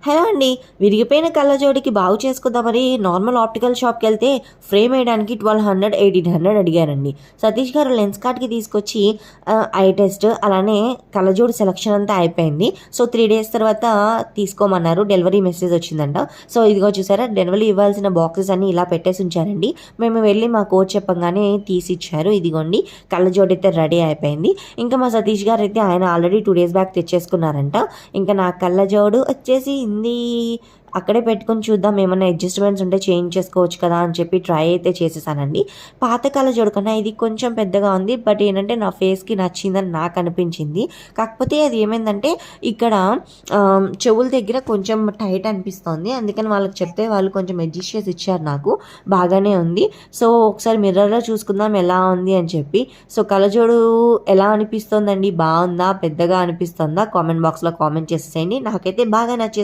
Hello అండి. విరిగిపోయిన కళ్ళజోడికి బాగు చేసుకుందామని నార్మల్ ఆప్టికల్ షాప్‌కెళ్తే ఫ్రేమ్ వేయడానికి 1200, 1800 అడిగారండి. సతీష్ గారు లెన్స్ కార్ట్‌కి తీసుకొచ్చి ఐ టెస్ట్ అలానే కళ్ళజోడు సెలక్షన్ అంతా అయిపోయింది. సో, 3 డేస్ తర్వాత తీసుకోమన్నారు. డెలివరీ మెసేజ్ వచ్చిందంట. సో, ఇదిగో చూసారా డెలివరీ ఇవ్వాల్సిన బాక్సెస్ అన్నీ ఇలా పెట్టేసి ఉంచారండి. మేము వెళ్ళి మా కోడ్ చెప్పంగానే తీసిచ్చారు. ఇదిగోండి కళ్ళజోడు అయితే రెడీ అయిపోయింది. ఇంకా మా సతీష్ గారైతే ఆయన ఆల్రెడీ 2 డేస్ బ్యాక్ తెచ్చేసుకున్నారంట. ఇంకా నా కళ్ళజోడు వచ్చేసింది. అక్కడే పెట్టుకొని చూద్దాం ఏమన్నా అడ్జస్ట్మెంట్స్ ఉంటే చేంజ్ చేసుకోవచ్చు కదా అని చెప్పి ట్రై అయితే చేసేసానండి. పాత కళ్ళజోడు కన్నా ఇది కొంచెం పెద్దగా ఉంది. బట్ ఏంటంటే నా ఫేస్‌కి నచ్చిందని నాకు అనిపించింది. కాకపోతే అది ఏమైందంటే ఇక్కడ చెవుల దగ్గర కొంచెం టైట్ అనిపిస్తోంది. అందుకని వాళ్ళకి చెప్తే వాళ్ళు కొంచెం అడ్జస్ట్ చేసి ఇచ్చారు నాకు. బాగానే ఉంది. సో, ఒకసారి మిర్రర్‌లో చూసుకుందాం ఎలా ఉంది అని చెప్పి. సో, కళ్ళజోడు ఎలా అనిపిస్తోందండి? బావుందా? పెద్దగా అనిపిస్తుందా? కామెంట్ బాక్స్‌లో కామెంట్ చేసేసేయండి. నాకైతే బాగా నచ్చేసింది.